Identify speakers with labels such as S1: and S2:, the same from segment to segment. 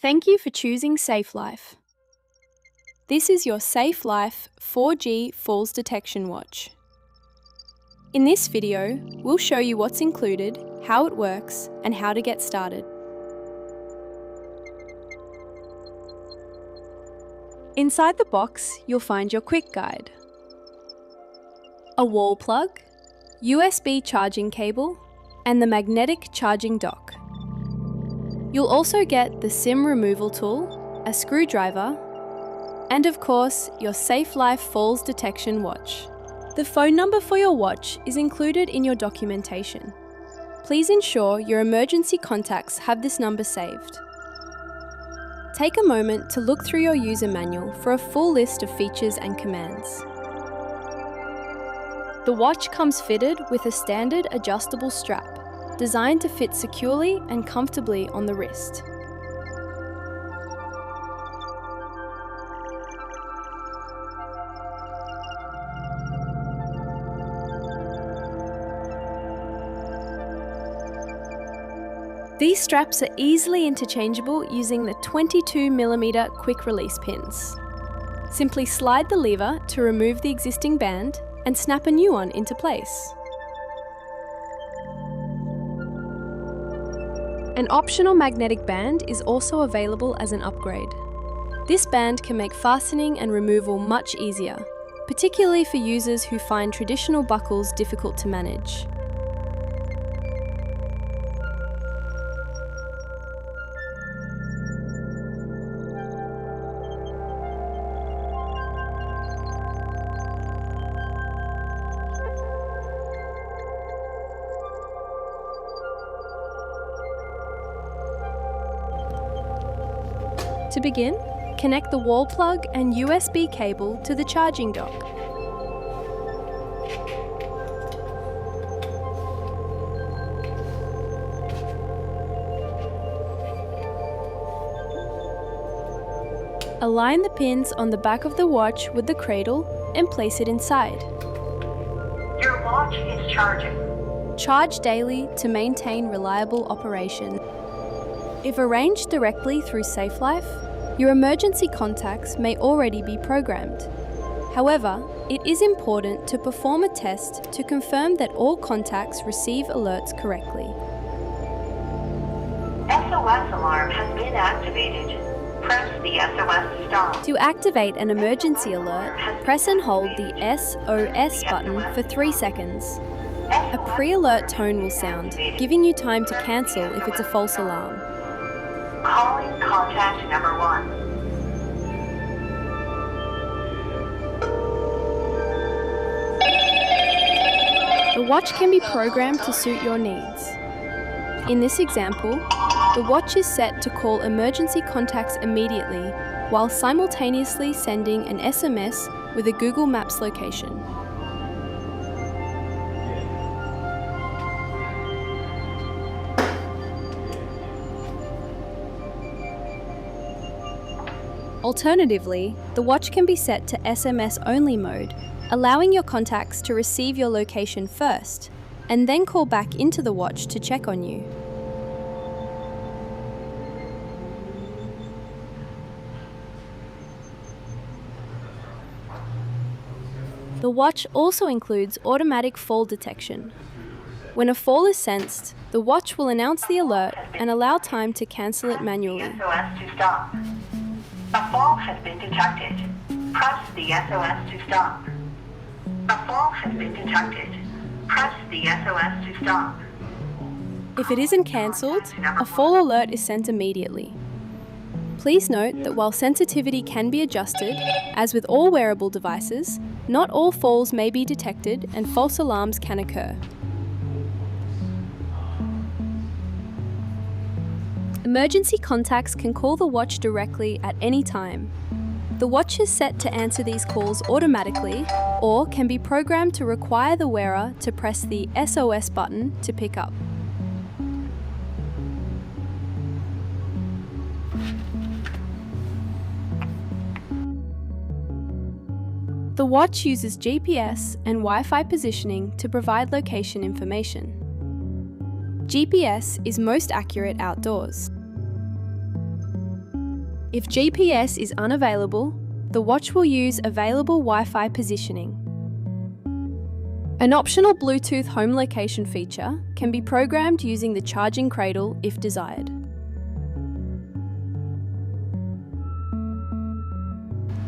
S1: Thank you for choosing Safe Life. This is your Safe Life 4G Falls Detection Watch. In this video, we'll show you what's included, how it works, and how to get started. Inside the box, you'll find your quick guide, a wall plug, USB charging cable, and the magnetic charging dock. You'll also get the SIM removal tool, a screwdriver, and of course, your Safe Life Falls Detection Watch. The phone number for your watch is included in your documentation. Please ensure your emergency contacts have this number saved. Take a moment to look through your user manual for a full list of features and commands. The watch comes fitted with a standard adjustable strap, designed to fit securely and comfortably on the wrist. These straps are easily interchangeable using the 22mm quick release pins. Simply slide the lever to remove the existing band and snap a new one into place. An optional magnetic band is also available as an upgrade. This band can make fastening and removal much easier, particularly for users who find traditional buckles difficult to manage. To begin, connect the wall plug and USB cable to the charging dock. Align the pins on the back of the watch with the cradle and place it inside.
S2: Your watch is charging.
S1: Charge daily to maintain reliable operation. If arranged directly through Safe Life, your emergency contacts may already be programmed. However, it is important to perform a test to confirm that all contacts receive alerts correctly.
S2: SOS alarm has been activated. Press the SOS stop.
S1: To activate an emergency alert, press and hold the SOS button for 3 seconds. A pre-alert tone will sound, giving you time to cancel if it's a false alarm.
S2: Calling contact number 1.
S1: The watch can be programmed to suit your needs. In this example, the watch is set to call emergency contacts immediately while simultaneously sending an SMS with a Google Maps location. Alternatively, the watch can be set to SMS-only mode, allowing your contacts to receive your location first, and then call back into the watch to check on you. The watch also includes automatic fall detection. When a fall is sensed, the watch will announce the alert and allow time to cancel it manually.
S2: SOS to stop. A fall has been detected. Press the SOS to stop. A fall has been detected. Press the SOS to stop.
S1: If it isn't cancelled, a fall alert is sent immediately. Please note that while sensitivity can be adjusted, as with all wearable devices, not all falls may be detected and false alarms can occur. Emergency contacts can call the watch directly at any time. The watch is set to answer these calls automatically or can be programmed to require the wearer to press the SOS button to pick up. The watch uses GPS and Wi-Fi positioning to provide location information. GPS is most accurate outdoors. If GPS is unavailable, the watch will use available Wi-Fi positioning. An optional Bluetooth home location feature can be programmed using the charging cradle if desired.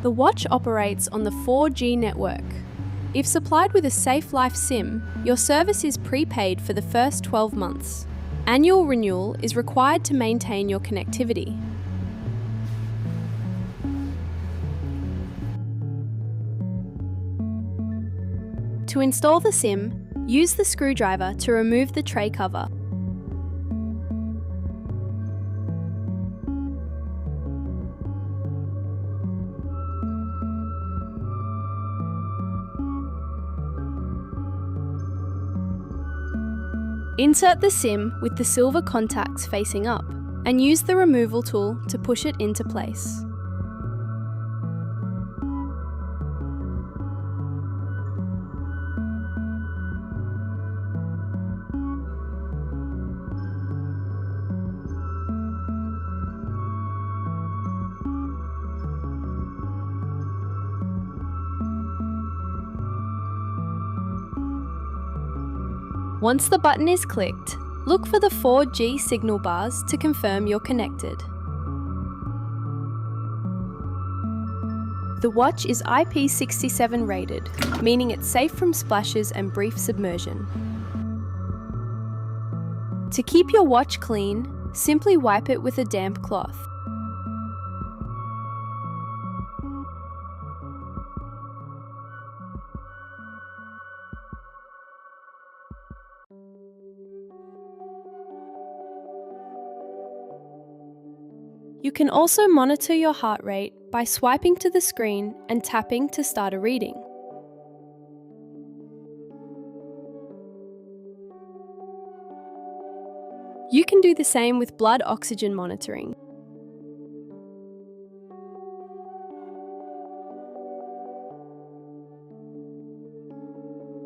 S1: The watch operates on the 4G network. If supplied with a Safe Life SIM, your service is prepaid for the first 12 months. Annual renewal is required to maintain your connectivity. To install the SIM, use the screwdriver to remove the tray cover. Insert the SIM with the silver contacts facing up and use the removal tool to push it into place. Once the button is clicked, look for the 4G signal bars to confirm you're connected. The watch is IP67 rated, meaning it's safe from splashes and brief submersion. To keep your watch clean, simply wipe it with a damp cloth. You can also monitor your heart rate by swiping to the screen and tapping to start a reading. You can do the same with blood oxygen monitoring.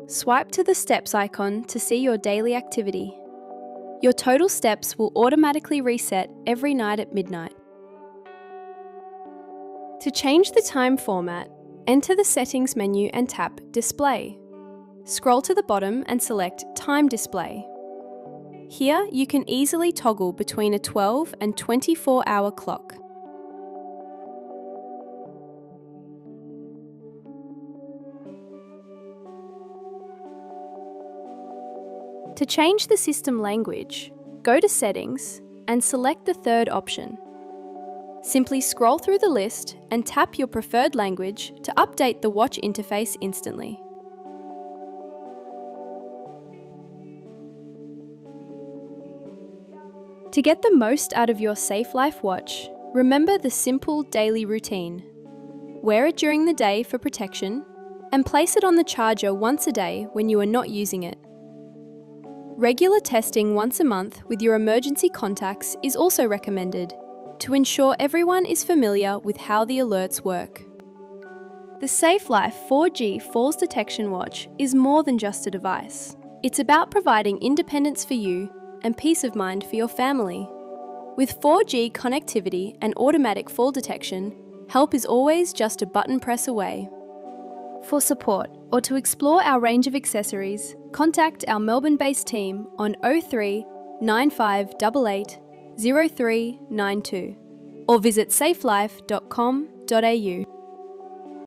S1: Swipe to the steps icon to see your daily activity. Your total steps will automatically reset every night at midnight. To change the time format, enter the Settings menu and tap Display. Scroll to the bottom and select Time Display. Here, you can easily toggle between a 12 and 24-hour clock. To change the system language, go to Settings and select the third option. Simply scroll through the list and tap your preferred language to update the watch interface instantly. To get the most out of your Safe Life watch, remember the simple daily routine. Wear it during the day for protection, and place it on the charger once a day when you are not using it. Regular testing once a month with your emergency contacts is also recommended, to ensure everyone is familiar with how the alerts work. The Safe Life 4G Falls Detection Watch is more than just a device. It's about providing independence for you and peace of mind for your family. With 4G connectivity and automatic fall detection, help is always just a button press away. For support or to explore our range of accessories, contact our Melbourne-based team on 03 9588 0392 or visit safelife.com.au.